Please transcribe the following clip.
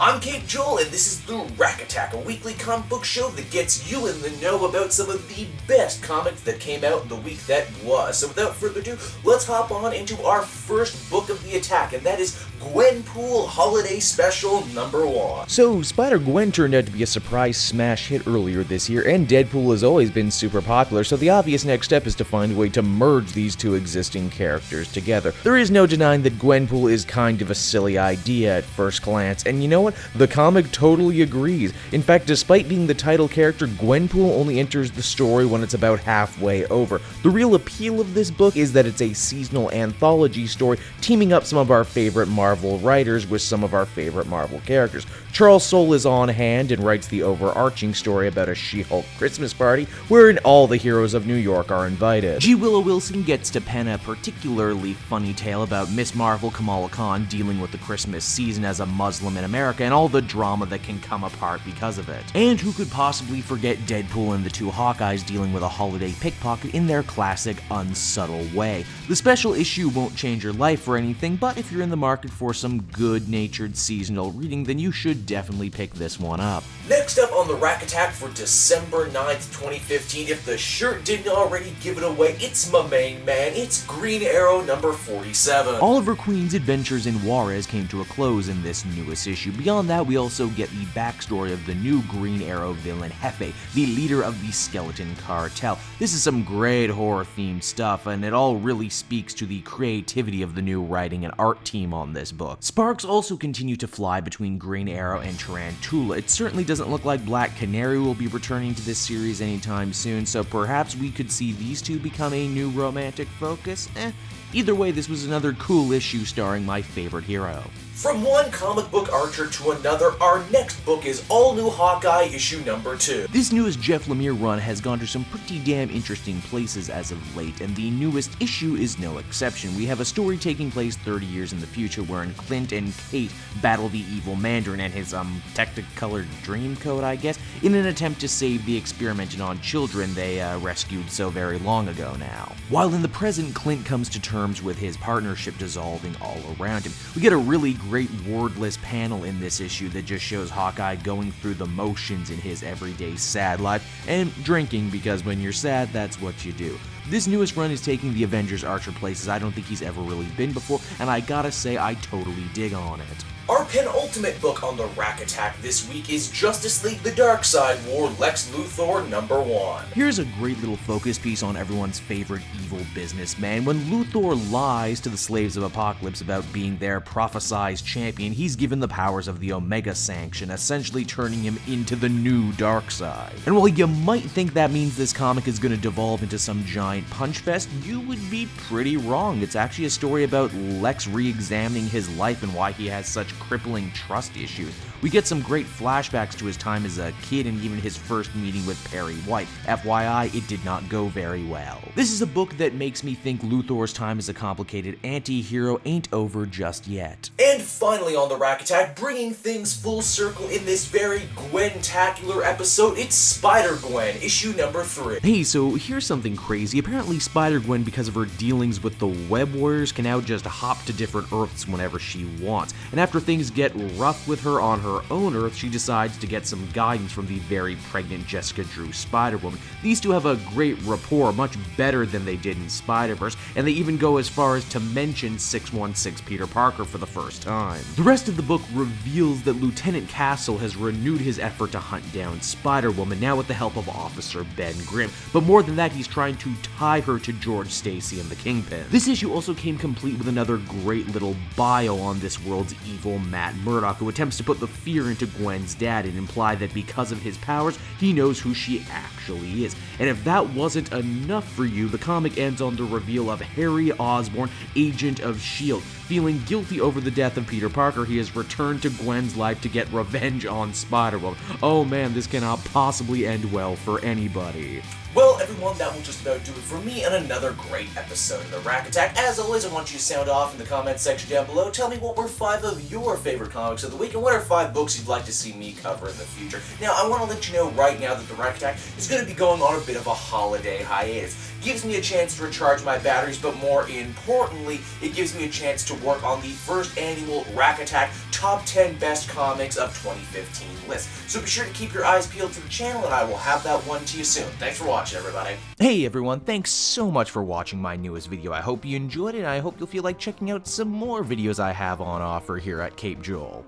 I'm Cape Joel, and this is the Rack Attack, a weekly comic book show that gets you in the know about some of the best comics that came out in the week that was. So without further ado, let's hop on into our first book of the attack, and that is Gwenpool Holiday Special #1. So, Spider-Gwen turned out to be a surprise smash hit earlier this year, and Deadpool has always been super popular, so the obvious next step is to find a way to merge these two existing characters together. There is no denying that Gwenpool is kind of a silly idea at first glance, and you know what? The comic totally agrees. In fact, despite being the title character, Gwenpool only enters the story when it's about halfway over. The real appeal of this book is that it's a seasonal anthology story, teaming up some of our favorite Marvel writers with some of our favorite Marvel characters. Charles Soule is on hand and writes the overarching story about a She-Hulk Christmas party, wherein all the heroes of New York are invited. G. Willow Wilson gets to pen a particularly funny tale about Ms.Marvel Kamala Khan dealing with the Christmas season as a Muslim in America and all the drama that can come apart because of it. And who could possibly forget Deadpool and the two Hawkeyes dealing with a holiday pickpocket in their classic, unsubtle way. The special issue won't change your life or anything, but if you're in the market for some good-natured seasonal reading, then you should definitely pick this one up. Next up on the Rack Attack for December 9th, 2015, if the shirt didn't already give it away, it's my main man, it's Green Arrow #47. Oliver Queen's adventures in Juarez came to a close in this newest issue. Beyond that, we also get the backstory of the new Green Arrow villain, Jefe, the leader of the Skeleton Cartel. This is some great horror-themed stuff, and it all really speaks to the creativity of the new writing and art team on this book. Sparks also continue to fly between Green Arrow and Tarantula. It certainly doesn't look like Black Canary will be returning to this series anytime soon, so perhaps we could see these two become a new romantic focus? Either way, this was another cool issue starring my favorite hero. From one comic book archer to another, our next book is All New Hawkeye issue #2. This newest Jeff Lemire run has gone to some pretty damn interesting places as of late, and the newest issue is no exception. We have a story taking place 30 years in the future wherein Clint and Kate battle the evil Mandarin and his technicolored dream coat, I guess, in an attempt to save the experimented on children they rescued so very long ago now. While in the present, Clint comes to terms with his partnership dissolving all around him. We get a really great wordless panel in this issue that just shows Hawkeye going through the motions in his everyday sad life and drinking, because when you're sad, that's what you do. This newest run is taking the Avengers Archer places I don't think he's ever really been before, and I gotta say I totally dig on it. Our penultimate book on the Rack Attack this week is Justice League The Dark Side War Lex Luthor #1. Here's a great little focus piece on everyone's favorite evil businessman. When Luthor lies to the slaves of Apocalypse about being their prophesized champion, he's given the powers of the Omega Sanction, essentially turning him into the new Darkseid. And while you might think that means this comic is going to devolve into some giant punch fest, you would be pretty wrong. It's actually a story about Lex re-examining his life and why he has such crippling trust issues. We get some great flashbacks to his time as a kid and even his first meeting with Perry White. FYI, it did not go very well. This is a book that makes me think Luthor's time as a complicated anti-hero ain't over just yet. And finally on the Rack Attack, bringing things full circle in this very Gwen-tacular episode, it's Spider-Gwen, issue #3. Hey, so here's something crazy. Apparently Spider-Gwen, because of her dealings with the Web Warriors, can now just hop to different Earths whenever she wants. And after things get rough with her on her own Earth, she decides to get some guidance from the very pregnant Jessica Drew Spider-Woman. These two have a great rapport, much better than they did in Spider-Verse, and they even go as far as to mention 616 Peter Parker for the first time. The rest of the book reveals that Lieutenant Castle has renewed his effort to hunt down Spider-Woman, now with the help of Officer Ben Grimm. But more than that, he's trying to tie her to George Stacy and the Kingpin. This issue also came complete with another great little bio on this world's evil Matt Murdock, who attempts to put the fear into Gwen's dad and imply that because of his powers, he knows who she actually is. And if that wasn't enough for you, the comic ends on the reveal of Harry Osborn, agent of S.H.I.E.L.D. Feeling guilty over the death of Peter Parker, he has returned to Gwen's life to get revenge on Spider-Woman. Oh man, this cannot possibly end well for anybody. Well, everyone, that will just about do it for me and another great episode of the Rack Attack. As always, I want you to sound off in the comments section down below. Tell me what were 5 of your favorite comics of the week, and what are 5 books you'd like to see me cover in the future. Now, I want to let you know right now that the Rack Attack is going to be going on a bit of a holiday hiatus. gives me a chance to recharge my batteries, but more importantly, it gives me a chance to work on the first annual Rack Attack Top 10 Best Comics of 2015 list. So be sure to keep your eyes peeled to the channel, and I will have that one to you soon. Thanks for watching, everybody. Hey everyone, thanks so much for watching my newest video. I hope you enjoyed it, and I hope you'll feel like checking out some more videos I have on offer here at Cape Joel.